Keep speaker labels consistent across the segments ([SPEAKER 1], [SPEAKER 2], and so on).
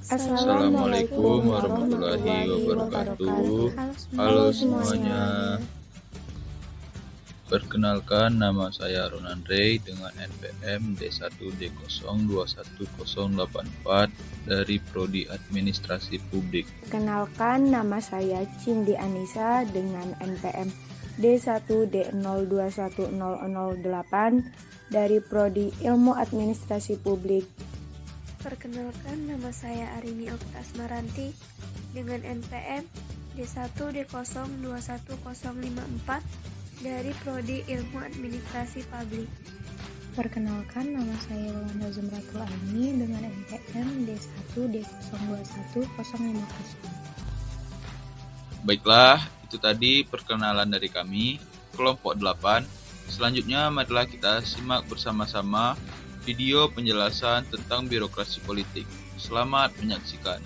[SPEAKER 1] Assalamualaikum warahmatullahi wabarakatuh. Halo semuanya. Perkenalkan, nama saya Ron Andre dengan NPM D1D0210084 dari Prodi Administrasi Publik.
[SPEAKER 2] Perkenalkan, nama saya Cindy Anissa dengan NPM D1D021008 dari Prodi Ilmu Administrasi Publik.
[SPEAKER 3] Perkenalkan, nama saya Arini Oktasmaranti dengan NPM D1D021054 dari Prodi Ilmu Administrasi Publik.
[SPEAKER 4] Perkenalkan, nama saya Yolanda Zumratul Aini dengan NPM D1D021050.
[SPEAKER 1] Baiklah, itu tadi perkenalan dari kami, kelompok 8. Selanjutnya, marilah kita simak bersama-sama video penjelasan tentang birokrasi politik. Selamat menyaksikan.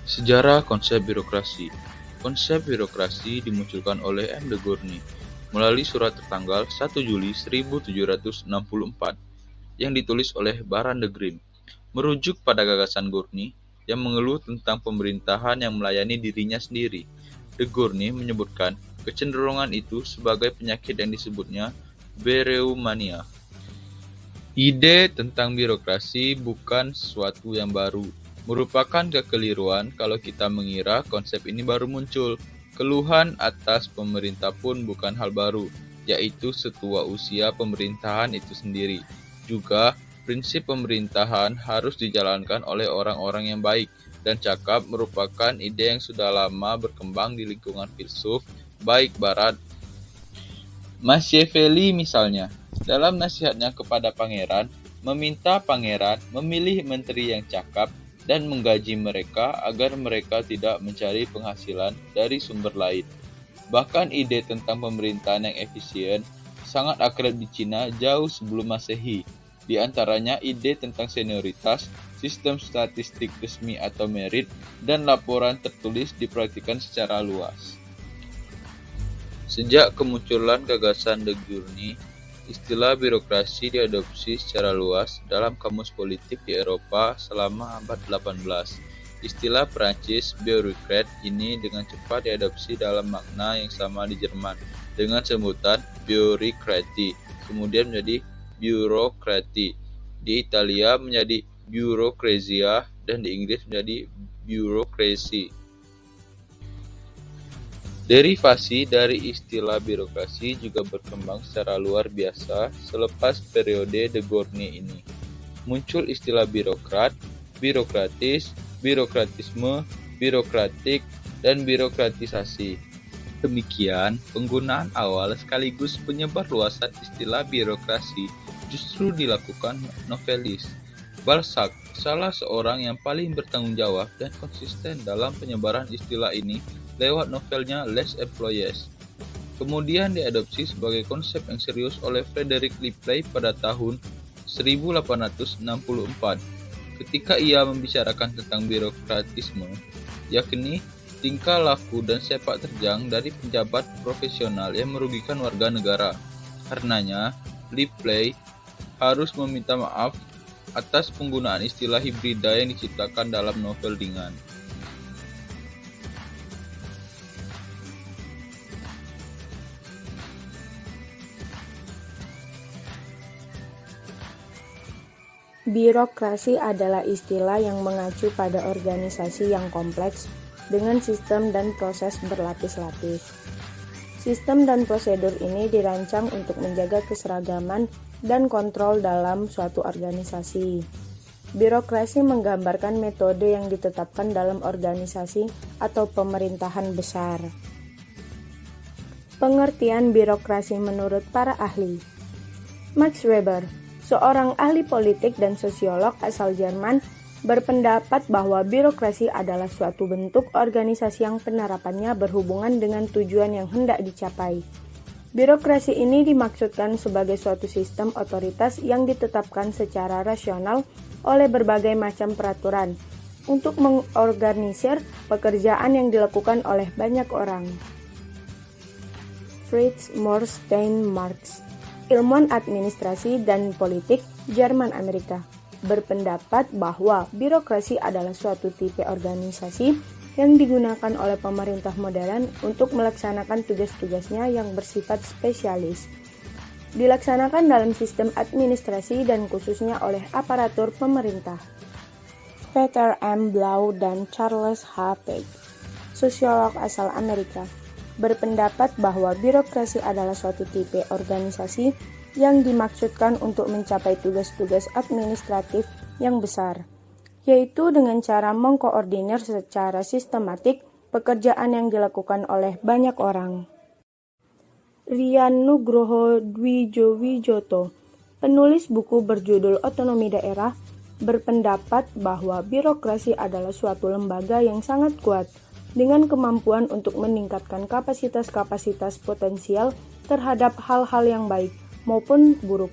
[SPEAKER 1] Sejarah konsep birokrasi. Konsep birokrasi dimunculkan oleh M. de Gournay melalui surat tertanggal 1 Juli 1764 yang ditulis oleh Baron de Grimm, merujuk pada gagasan Gournay yang mengeluh tentang pemerintahan yang melayani dirinya sendiri. De Gournay menyebutkan kecenderungan itu sebagai penyakit yang disebutnya bereumania. Ide tentang birokrasi bukan sesuatu yang baru. Merupakan kekeliruan kalau kita mengira konsep ini baru muncul. Keluhan atas pemerintah pun bukan hal baru, yaitu setua usia pemerintahan itu sendiri. Juga prinsip pemerintahan harus dijalankan oleh orang-orang yang baik dan cakap merupakan ide yang sudah lama berkembang di lingkungan filsuf baik barat. Machiavelli misalnya, dalam nasihatnya kepada pangeran, meminta pangeran memilih menteri yang cakap dan menggaji mereka agar mereka tidak mencari penghasilan dari sumber lain. Bahkan ide tentang pemerintahan yang efisien sangat akrab di Cina jauh sebelum Masehi. Di antaranya ide tentang senioritas, sistem statistik resmi atau merit, dan laporan tertulis dipraktikkan secara luas. Sejak kemunculan gagasan de Gournay, istilah birokrasi diadopsi secara luas dalam kamus politik di Eropa selama abad 18. Istilah Perancis bureaucrat ini dengan cepat diadopsi dalam makna yang sama di Jerman dengan sebutan bureaucratie, kemudian menjadi birokrati. Di Italia menjadi bureaucrasia dan di Inggris menjadi bureaucracy. Derivasi dari istilah birokrasi juga berkembang secara luar biasa selepas periode de Gournay ini. Muncul istilah birokrat, birokratis, birokratisme, birokratik, dan birokratisasi. Demikian, penggunaan awal sekaligus penyebar luasan istilah birokrasi justru dilakukan novelis. Balzac, salah seorang yang paling bertanggung jawab dan konsisten dalam penyebaran istilah ini lewat novelnya Les Employés. Kemudian diadopsi sebagai konsep yang serius oleh Frederick Ripley pada tahun 1864 ketika ia membicarakan tentang birokratisme, yakni tingkah laku dan sepak terjang dari pejabat profesional yang merugikan warga negara. Karenanya, Ripley harus meminta maaf atas penggunaan istilah hibrida yang diciptakan dalam novel ringan.
[SPEAKER 2] Birokrasi adalah istilah yang mengacu pada organisasi yang kompleks dengan sistem dan proses berlapis-lapis. Sistem dan prosedur ini dirancang untuk menjaga keseragaman dan kontrol dalam suatu organisasi. Birokrasi menggambarkan metode yang ditetapkan dalam organisasi atau pemerintahan besar. Pengertian birokrasi menurut para ahli. Max Weber, seorang ahli politik dan sosiolog asal Jerman, berpendapat bahwa birokrasi adalah suatu bentuk organisasi yang penerapannya berhubungan dengan tujuan yang hendak dicapai. Birokrasi ini dimaksudkan sebagai suatu sistem otoritas yang ditetapkan secara rasional oleh berbagai macam peraturan untuk mengorganisir pekerjaan yang dilakukan oleh banyak orang. Fritz Steinmarks, ilmuwan administrasi dan politik Jerman Amerika, berpendapat bahwa birokrasi adalah suatu tipe organisasi yang digunakan oleh pemerintah modern untuk melaksanakan tugas-tugasnya yang bersifat spesialis. Dilaksanakan dalam sistem administrasi dan khususnya oleh aparatur pemerintah. Peter M. Blau dan Charles H. Page, sosiolog asal Amerika, berpendapat bahwa birokrasi adalah suatu tipe organisasi yang dimaksudkan untuk mencapai tugas-tugas administratif yang besar, yaitu dengan cara mengkoordinir secara sistematik pekerjaan yang dilakukan oleh banyak orang. Rian Nugroho Dwijowijoto, penulis buku berjudul Otonomi Daerah, berpendapat bahwa birokrasi adalah suatu lembaga yang sangat kuat dengan kemampuan untuk meningkatkan kapasitas-kapasitas potensial terhadap hal-hal yang baik maupun buruk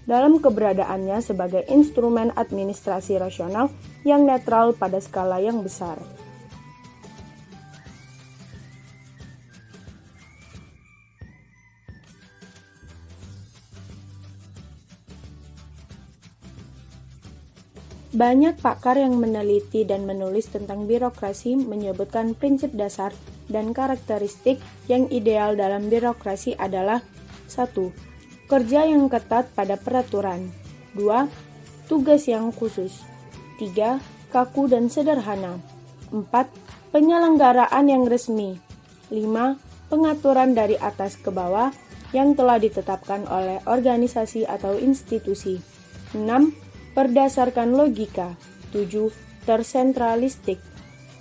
[SPEAKER 2] dalam keberadaannya sebagai instrumen administrasi rasional yang netral pada skala yang besar. Banyak pakar yang meneliti dan menulis tentang birokrasi menyebutkan prinsip dasar dan karakteristik yang ideal dalam birokrasi adalah 1. Kerja yang ketat pada peraturan. 2. Tugas yang khusus. 3. Kaku dan sederhana. 4. Penyelenggaraan yang resmi. 5. Pengaturan dari atas ke bawah yang telah ditetapkan oleh organisasi atau institusi. 6. Berdasarkan logika. 7. Tersentralistik.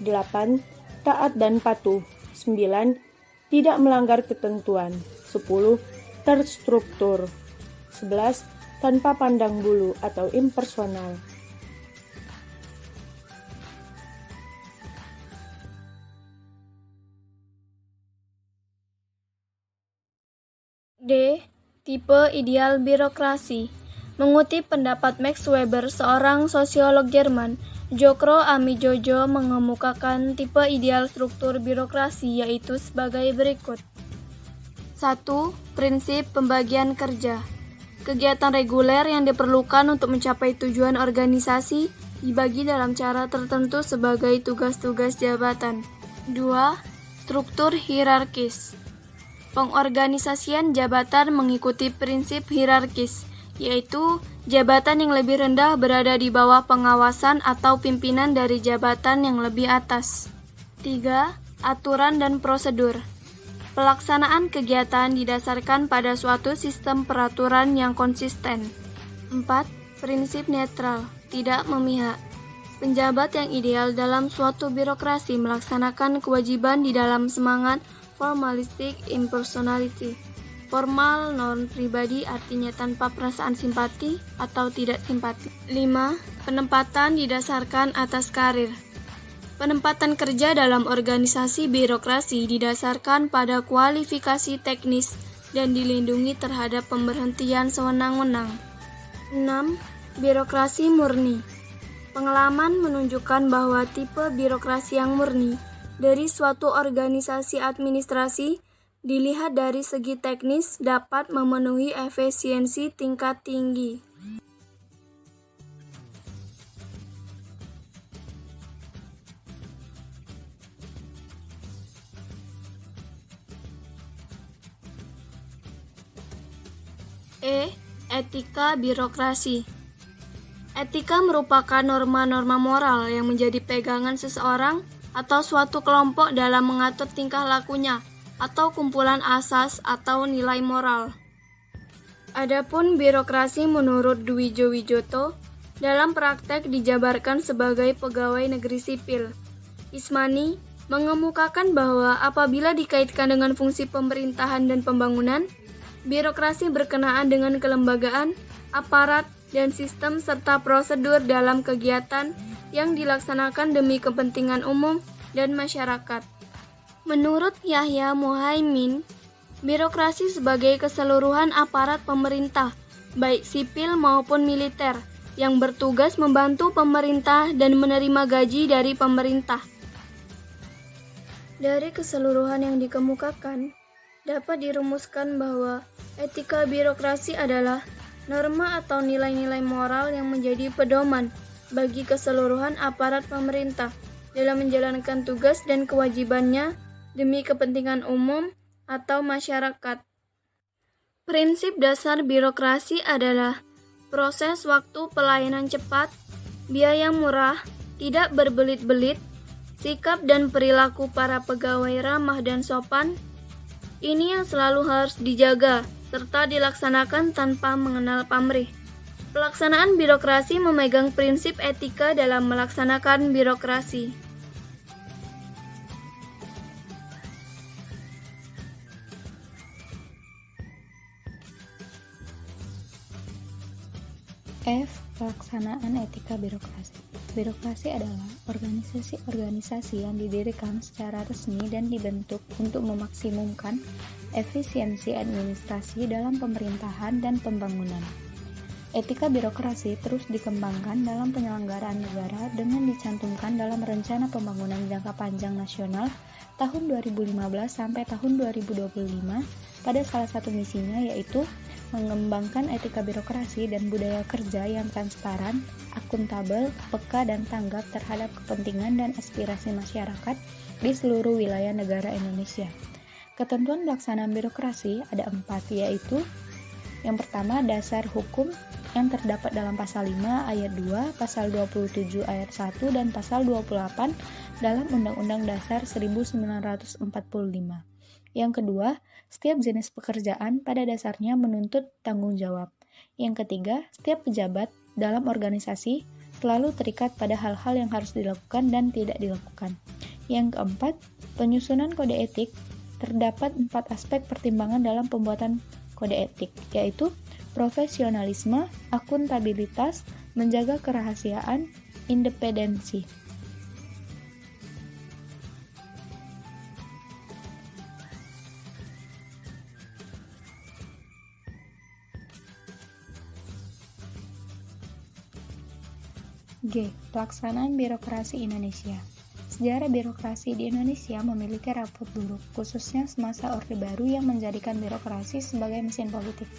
[SPEAKER 2] 8. Taat dan patuh. 9. Tidak melanggar ketentuan. 10. Terstruktur. 11. Tanpa pandang bulu atau impersonal.
[SPEAKER 3] D. Tipe ideal birokrasi. Mengutip pendapat Max Weber, seorang sosiolog Jerman, Jokro Amijojo mengemukakan tipe ideal struktur birokrasi yaitu sebagai berikut. 1. Prinsip pembagian kerja. Kegiatan reguler yang diperlukan untuk mencapai tujuan organisasi dibagi dalam cara tertentu sebagai tugas-tugas jabatan. 2. Struktur hierarkis. Pengorganisasian jabatan mengikuti prinsip hierarkis, yaitu jabatan yang lebih rendah berada di bawah pengawasan atau pimpinan dari jabatan yang lebih atas. 3. Aturan dan prosedur. Pelaksanaan kegiatan didasarkan pada suatu sistem peraturan yang konsisten. 4. Prinsip netral, tidak memihak. Penjabat yang ideal dalam suatu birokrasi melaksanakan kewajiban di dalam semangat formalistic impersonality. Formal non pribadi artinya tanpa perasaan simpati atau tidak simpati. 5. Penempatan didasarkan atas karir. Penempatan kerja dalam organisasi birokrasi didasarkan pada kualifikasi teknis dan dilindungi terhadap pemberhentian sewenang-wenang. 6. Birokrasi murni. Pengalaman menunjukkan bahwa tipe birokrasi yang murni dari suatu organisasi administrasi dilihat dari segi teknis dapat memenuhi efisiensi tingkat tinggi. E. Etika birokrasi. Etika merupakan norma-norma moral yang menjadi pegangan seseorang atau suatu kelompok dalam mengatur tingkah lakunya atau kumpulan asas atau nilai moral. Adapun birokrasi menurut Dwijowijoto dalam praktek dijabarkan sebagai pegawai negeri sipil. Ismani mengemukakan bahwa apabila dikaitkan dengan fungsi pemerintahan dan pembangunan, birokrasi berkenaan dengan kelembagaan, aparat, dan sistem serta prosedur dalam kegiatan yang dilaksanakan demi kepentingan umum dan masyarakat. Menurut Yahya Muhaimin, birokrasi sebagai keseluruhan aparat pemerintah, baik sipil maupun militer, yang bertugas membantu pemerintah dan menerima gaji dari pemerintah. Dari keseluruhan yang dikemukakan, dapat dirumuskan bahwa etika birokrasi adalah norma atau nilai-nilai moral yang menjadi pedoman bagi keseluruhan aparat pemerintah dalam menjalankan tugas dan kewajibannya demi kepentingan umum atau masyarakat. Prinsip dasar birokrasi adalah proses waktu pelayanan cepat, biaya murah, tidak berbelit-belit, sikap dan perilaku para pegawai ramah dan sopan. Ini yang selalu harus dijaga serta dilaksanakan tanpa mengenal pamrih. Pelaksanaan birokrasi memegang prinsip etika dalam melaksanakan birokrasi.
[SPEAKER 4] F. Pelaksanaan etika birokrasi. Birokrasi adalah organisasi-organisasi yang didirikan secara resmi dan dibentuk untuk memaksimumkan efisiensi administrasi dalam pemerintahan dan pembangunan. Etika birokrasi terus dikembangkan dalam penyelenggaraan negara dengan dicantumkan dalam Rencana Pembangunan Jangka Panjang Nasional tahun 2015 sampai tahun 2025 pada salah satu misinya yaitu mengembangkan etika birokrasi dan budaya kerja yang transparan, akuntabel, peka dan tanggap terhadap kepentingan dan aspirasi masyarakat di seluruh wilayah negara Indonesia. Ketentuan pelaksanaan birokrasi ada 4, yaitu yang pertama dasar hukum yang terdapat dalam pasal 5 ayat 2, pasal 27 ayat 1 dan pasal 28 dalam Undang-Undang Dasar 1945. Yang kedua, setiap jenis pekerjaan pada dasarnya menuntut tanggung jawab. Yang ketiga, setiap pejabat dalam organisasi selalu terikat pada hal-hal yang harus dilakukan dan tidak dilakukan. Yang keempat, penyusunan kode etik terdapat 4 aspek pertimbangan dalam pembuatan kode etik, yaitu profesionalisme, akuntabilitas, menjaga kerahasiaan, independensi. G. Pelaksanaan birokrasi Indonesia. Sejarah birokrasi di Indonesia memiliki rapot buruk, khususnya semasa Orde Baru yang menjadikan birokrasi sebagai mesin politik.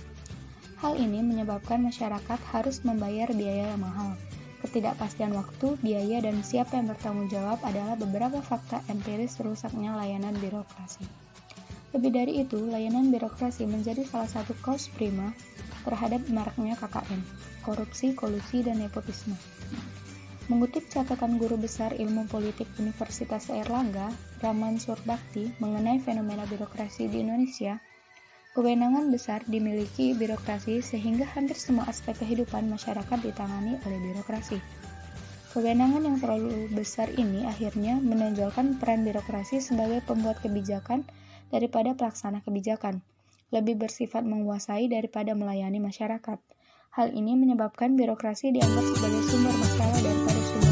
[SPEAKER 4] Hal ini menyebabkan masyarakat harus membayar biaya yang mahal. Ketidakpastian waktu, biaya, dan siapa yang bertanggung jawab adalah beberapa fakta empiris rusaknya layanan birokrasi. Lebih dari itu, layanan birokrasi menjadi salah satu cause prima terhadap maraknya KKN, korupsi, kolusi, dan nepotisme. Mengutip catatan guru besar ilmu politik Universitas Airlangga, Raman Surbakti, mengenai fenomena birokrasi di Indonesia, kewenangan besar dimiliki birokrasi sehingga hampir semua aspek kehidupan masyarakat ditangani oleh birokrasi. Kewenangan yang terlalu besar ini akhirnya menonjolkan peran birokrasi sebagai pembuat kebijakan daripada pelaksana kebijakan, lebih bersifat menguasai daripada melayani masyarakat. Hal ini menyebabkan birokrasi dianggap sebagai sumber masalah daripada sumber